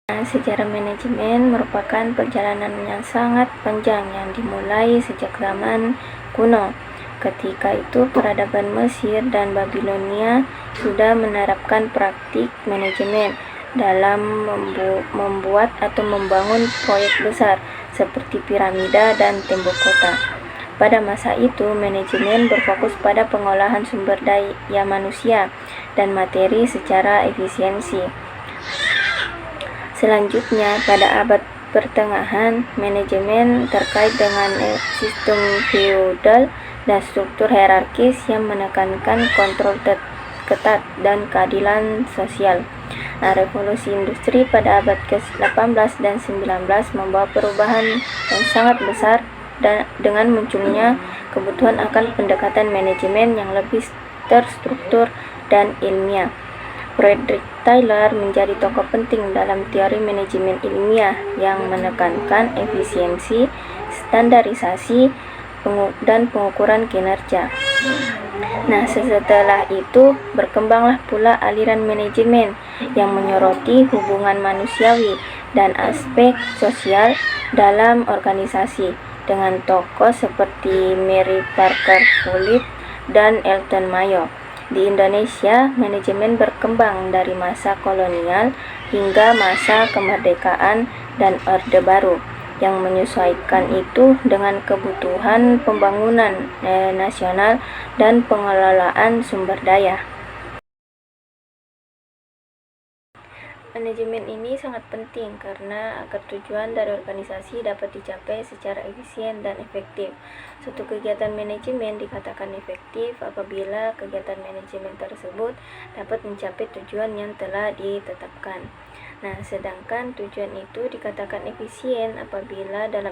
Sejarah manajemen merupakan perjalanan yang sangat panjang yang dimulai sejak zaman kuno. Ketika itu, peradaban Mesir dan Babilonia sudah menerapkan praktik manajemen dalam membuat atau membangun proyek besar seperti piramida dan tembok kota. Pada masa itu, manajemen berfokus pada pengolahan sumber daya manusia dan materi secara efisiensi. Selanjutnya, pada abad pertengahan, manajemen terkait dengan sistem feodal dan struktur hierarkis yang menekankan kontrol ketat dan keadilan sosial. Revolusi industri pada abad ke-18 dan 19 membawa perubahan yang sangat besar dengan munculnya kebutuhan akan pendekatan manajemen yang lebih terstruktur dan ilmiah. Frederick Taylor menjadi tokoh penting dalam teori manajemen ilmiah yang menekankan efisiensi, standarisasi, dan pengukuran kinerja. Setelah itu berkembanglah pula aliran manajemen yang menyoroti hubungan manusiawi dan aspek sosial dalam organisasi dengan tokoh seperti Mary Parker Follett dan Elton Mayo. Di Indonesia, manajemen berkembang dari masa kolonial hingga masa kemerdekaan dan Orde Baru yang menyesuaikan itu dengan kebutuhan pembangunan nasional dan pengelolaan sumber daya. Manajemen ini sangat penting karena agar tujuan dari organisasi dapat dicapai secara efisien dan efektif. Suatu kegiatan manajemen dikatakan efektif apabila kegiatan manajemen tersebut dapat mencapai tujuan yang telah ditetapkan. Sedangkan tujuan itu dikatakan efisien apabila dalam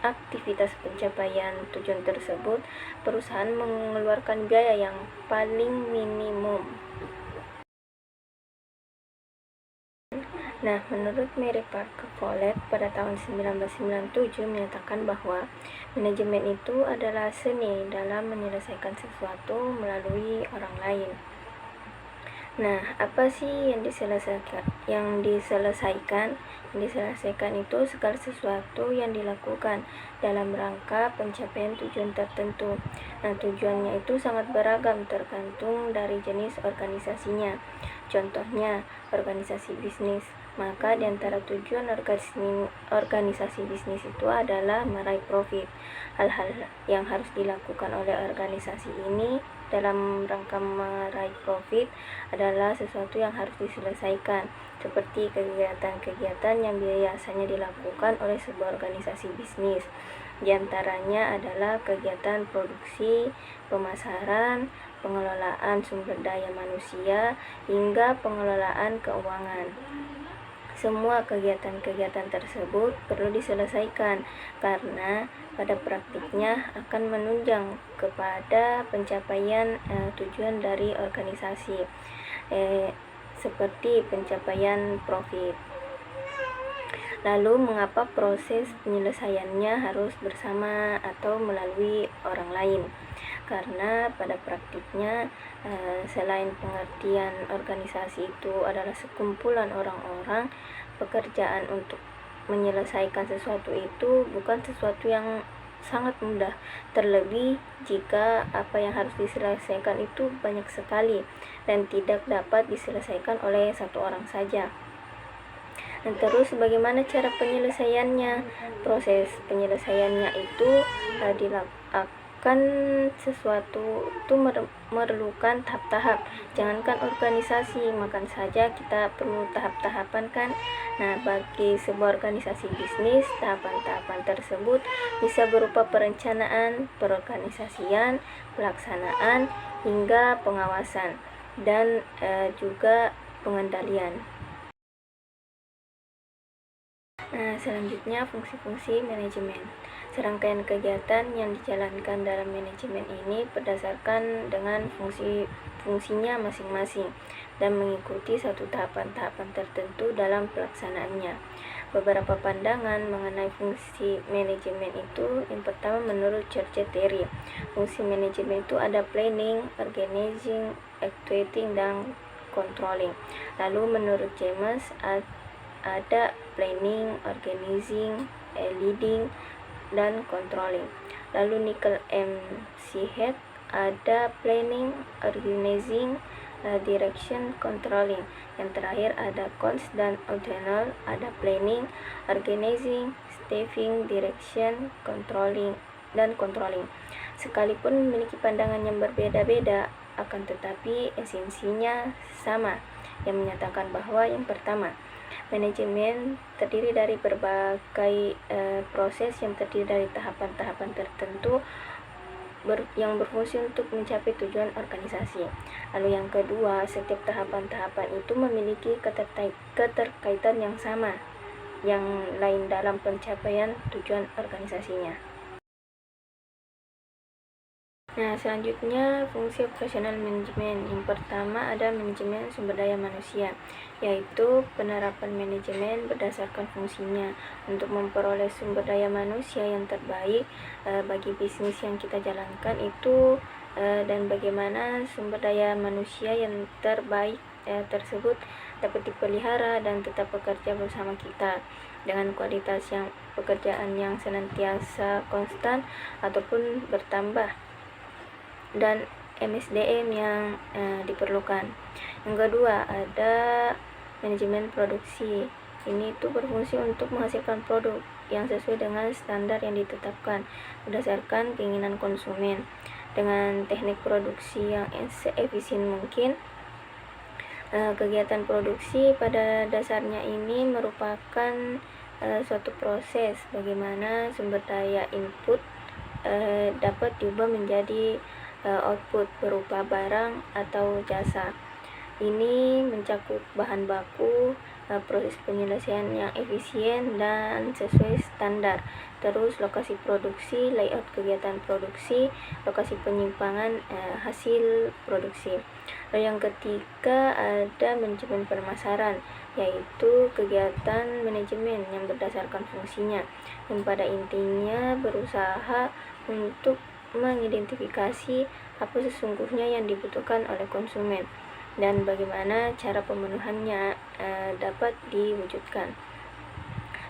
aktivitas pencapaian tujuan tersebut perusahaan mengeluarkan biaya yang paling minimum. Menurut Mary Parker Follett pada tahun 1997 menyatakan bahwa manajemen itu adalah seni dalam menyelesaikan sesuatu melalui orang lain. Apa sih yang diselesaikan? Yang diselesaikan itu segala sesuatu yang dilakukan dalam rangka pencapaian tujuan tertentu. Tujuannya itu sangat beragam tergantung dari jenis organisasinya. Contohnya, organisasi bisnis. Maka di antara tujuan organisasi bisnis itu adalah meraih profit. Hal-hal yang harus dilakukan oleh organisasi ini dalam rangka meraih profit adalah sesuatu yang harus diselesaikan, seperti kegiatan-kegiatan yang biasanya dilakukan oleh sebuah organisasi bisnis. Di antaranya adalah kegiatan produksi, pemasaran, pengelolaan sumber daya manusia, hingga pengelolaan keuangan. Semua kegiatan-kegiatan tersebut perlu diselesaikan karena pada praktiknya akan menunjang kepada pencapaian tujuan dari organisasi, seperti pencapaian profit. Lalu, mengapa proses penyelesaiannya harus bersama atau melalui orang lain? Karena pada praktiknya selain pengertian organisasi itu adalah sekumpulan orang-orang, pekerjaan untuk menyelesaikan sesuatu itu bukan sesuatu yang sangat mudah, terlebih jika apa yang harus diselesaikan itu banyak sekali dan tidak dapat diselesaikan oleh satu orang saja. Terus bagaimana cara penyelesaiannya? Proses penyelesaiannya itu dilakukan sesuatu itu memerlukan tahap-tahap. Jangankan organisasi, makan saja kita perlu tahap-tahapan kan. Bagi sebuah organisasi bisnis, tahapan-tahapan tersebut bisa berupa perencanaan, perorganisasian, pelaksanaan, hingga pengawasan dan juga pengendalian. Selanjutnya, fungsi-fungsi manajemen. Serangkaian kegiatan yang dijalankan dalam manajemen ini berdasarkan dengan fungsinya masing-masing dan mengikuti satu tahapan-tahapan tertentu dalam pelaksanaannya. Beberapa pandangan mengenai fungsi manajemen itu, yang pertama menurut Church Theory, fungsi manajemen itu ada planning, organizing, actuating, dan controlling. Lalu menurut James ada planning, organizing, leading, dan controlling. Lalu nikel MC ada planning, organizing, direction, controlling. Yang terakhir ada cons dan optional, ada planning, organizing, staffing, direction, controlling, dan controlling. Sekalipun memiliki pandangan yang berbeda-beda, akan tetapi esensinya sama, yang menyatakan bahwa yang pertama, manajemen terdiri dari berbagai proses yang terdiri dari tahapan-tahapan tertentu yang berfungsi untuk mencapai tujuan organisasi. Lalu yang kedua, setiap tahapan-tahapan itu memiliki keterkaitan yang sama, yang lain dalam pencapaian tujuan organisasinya. Nah, selanjutnya fungsi operasional manajemen. Yang pertama ada manajemen sumber daya manusia, yaitu penerapan manajemen berdasarkan fungsinya untuk memperoleh sumber daya manusia yang terbaik bagi bisnis yang kita jalankan itu, dan bagaimana sumber daya manusia yang terbaik tersebut dapat dipelihara dan tetap bekerja bersama kita dengan kualitas yang pekerjaan yang senantiasa konstan ataupun bertambah, dan MSDM yang diperlukan. Yang kedua ada manajemen produksi. Ini itu berfungsi untuk menghasilkan produk yang sesuai dengan standar yang ditetapkan berdasarkan keinginan konsumen dengan teknik produksi yang seefisien mungkin. Kegiatan produksi pada dasarnya ini merupakan suatu proses bagaimana sumber daya input dapat diubah menjadi output berupa barang atau jasa. Ini mencakup bahan baku, proses penyelesaian yang efisien dan sesuai standar, terus lokasi produksi, layout kegiatan produksi, lokasi penyimpangan hasil produksi. Lalu yang ketiga ada manajemen pemasaran, yaitu kegiatan manajemen yang berdasarkan fungsinya, yang pada intinya berusaha untuk mengidentifikasi apa sesungguhnya yang dibutuhkan oleh konsumen dan bagaimana cara pemenuhannya dapat diwujudkan.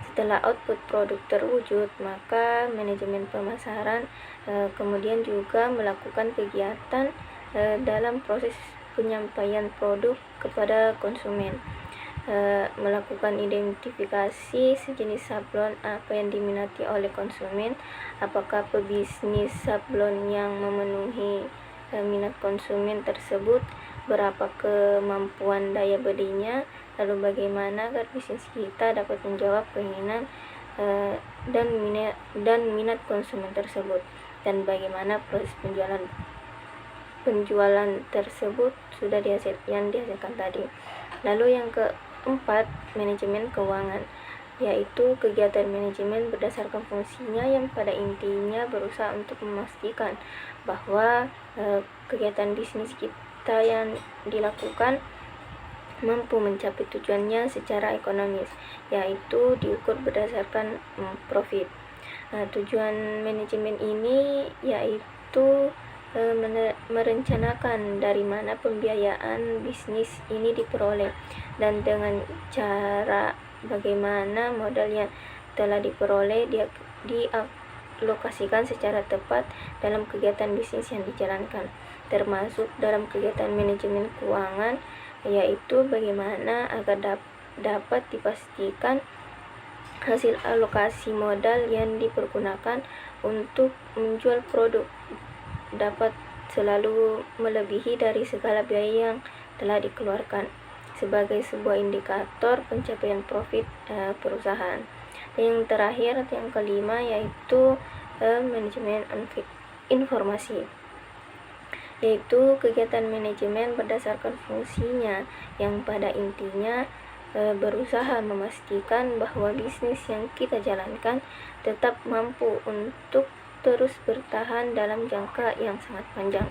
Setelah output produk terwujud, maka manajemen pemasaran kemudian juga melakukan kegiatan dalam proses penyampaian produk kepada konsumen, melakukan identifikasi sejenis sablon apa yang diminati oleh konsumen, apakah pebisnis sablon yang memenuhi minat konsumen tersebut, berapa kemampuan daya belinya, lalu bagaimana agar bisnis kita dapat menjawab keinginan dan minat konsumen tersebut, dan bagaimana proses penjualan tersebut sudah dihasilkan tadi. Lalu yang keempat, manajemen keuangan, yaitu kegiatan manajemen berdasarkan fungsinya yang pada intinya berusaha untuk memastikan bahwa kegiatan bisnis kita yang dilakukan mampu mencapai tujuannya secara ekonomis, yaitu diukur berdasarkan profit. Tujuan manajemen ini yaitu merencanakan dari mana pembiayaan bisnis ini diperoleh dan dengan cara bagaimana modal yang telah diperoleh dialokasikan secara tepat dalam kegiatan bisnis yang dijalankan, termasuk dalam kegiatan manajemen keuangan, yaitu bagaimana agar dapat dipastikan hasil alokasi modal yang dipergunakan untuk menjual produk dapat selalu melebihi dari segala biaya yang telah dikeluarkan sebagai sebuah indikator pencapaian profit perusahaan. Dan yang terakhir atau yang kelima yaitu manajemen informasi, yaitu kegiatan manajemen berdasarkan fungsinya yang pada intinya berusaha memastikan bahwa bisnis yang kita jalankan tetap mampu untuk terus bertahan dalam jangka yang sangat panjang.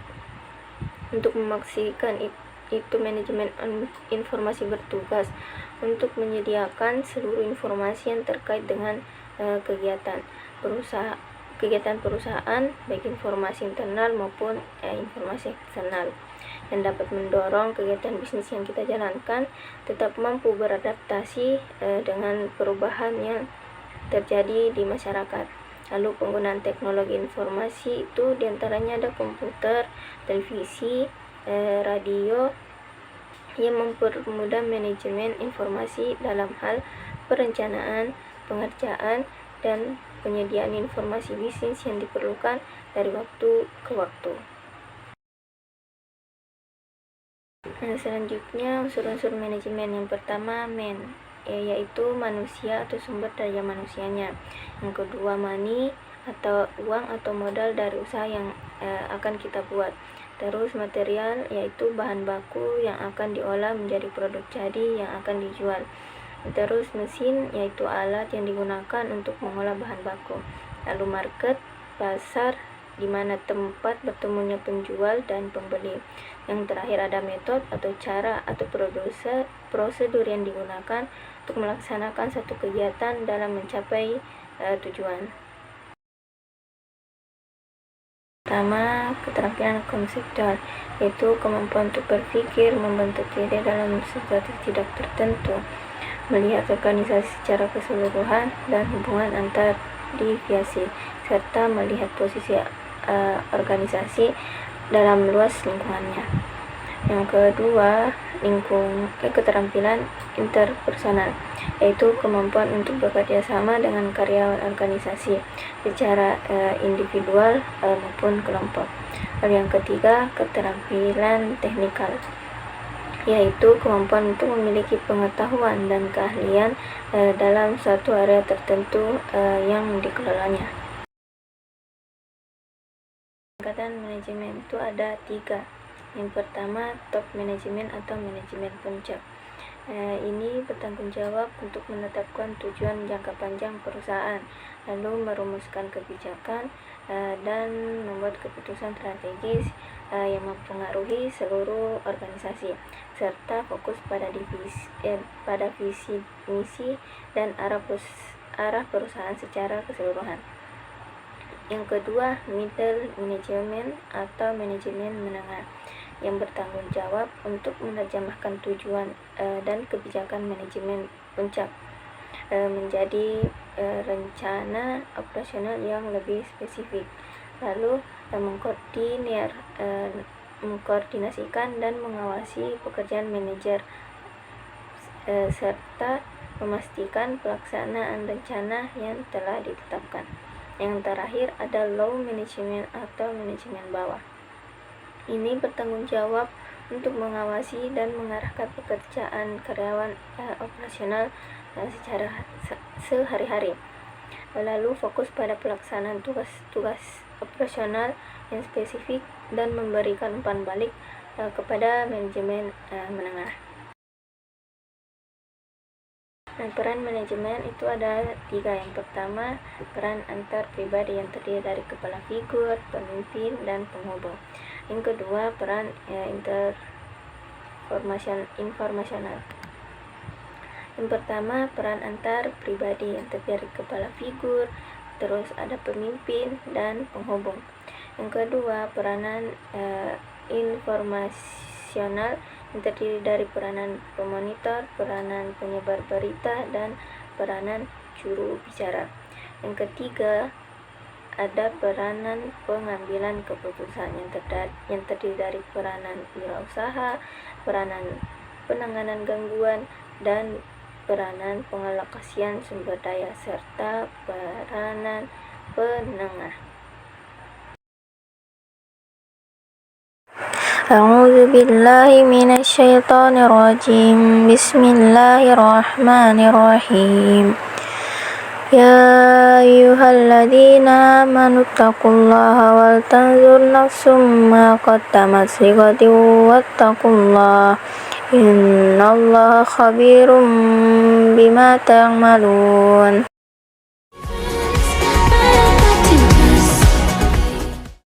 Untuk memastikan itu manajemen informasi bertugas untuk menyediakan seluruh informasi yang terkait dengan kegiatan perusahaan, baik informasi internal maupun informasi eksternal. yang dapat mendorong kegiatan bisnis yang kita jalankan tetap mampu beradaptasi dengan perubahan yang terjadi di masyarakat. Lalu penggunaan teknologi informasi itu diantaranya ada komputer, televisi, radio yang mempermudah manajemen informasi dalam hal perencanaan, pengerjaan, dan penyediaan informasi bisnis yang diperlukan dari waktu ke waktu. Selanjutnya unsur-unsur manajemen. Yang pertama yaitu manusia atau sumber daya manusianya. Yang kedua money atau uang atau modal dari usaha yang akan kita buat. Terus material yaitu bahan baku yang akan diolah menjadi produk jadi yang akan dijual. Terus mesin yaitu alat yang digunakan untuk mengolah bahan baku. Lalu market, pasar, di mana tempat bertemunya penjual dan pembeli. Yang terakhir ada metode atau cara atau prosedur yang digunakan untuk melaksanakan satu kegiatan dalam mencapai tujuan. Pertama, keterampilan konseptual, yaitu kemampuan untuk berpikir, membentuk ide dalam situasi tidak tertentu, melihat organisasi secara keseluruhan dan hubungan antar divisi, serta melihat posisi organisasi dalam luas lingkungannya. Yang kedua, keterampilan interpersonal, yaitu kemampuan untuk bekerja sama dengan karyawan organisasi secara individual maupun kelompok. Lalu yang ketiga, keterampilan teknikal, yaitu kemampuan untuk memiliki pengetahuan dan keahlian dalam suatu area tertentu yang dikelolanya. Tingkatan manajemen itu ada 3. Yang pertama, top manajemen atau manajemen puncak. Ini bertanggung jawab untuk menetapkan tujuan jangka panjang perusahaan, lalu merumuskan kebijakan dan membuat keputusan strategis yang mempengaruhi seluruh organisasi, serta fokus pada visi misi dan arah perusahaan secara keseluruhan. Yang kedua, middle management atau manajemen menengah, yang bertanggung jawab untuk menerjemahkan tujuan dan kebijakan manajemen puncak menjadi rencana operasional yang lebih spesifik, lalu mengkoordinasikan dan mengawasi pekerjaan manajer serta memastikan pelaksanaan rencana yang telah ditetapkan. Yang terakhir ada low management atau manajemen bawah. Ini bertanggung jawab untuk mengawasi dan mengarahkan pekerjaan karyawan operasional secara sehari-hari. Lalu fokus pada pelaksanaan tugas-tugas operasional yang spesifik dan memberikan umpan balik kepada manajemen menengah. Peran manajemen itu ada 3. Yang pertama, peran antar pribadi yang terdiri dari kepala figur, pemimpin, dan penghubung. Yang kedua, peran informasional. Yang pertama, peran antar pribadi yang terdiri dari kepala figur, terus ada pemimpin dan penghubung. Yang kedua, peranan informasional yang terdiri dari peranan pemonitor, peranan penyebar berita, dan peranan juru bicara. Yang ketiga, ada peranan pengambilan keputusan yang terdiri dari peranan wirausaha, peranan penanganan gangguan, dan peranan pengalokasian sumber daya, serta peranan penengah. A'udzu billahi minasyaitonir rajim. Bismillahirrahmanirrahim. Ya ayyuhalladzina amanu taqullaha wal tanzur nafsum ma qaddamat lighadin wattaqullaha innallaha khabirum bima ta'malun.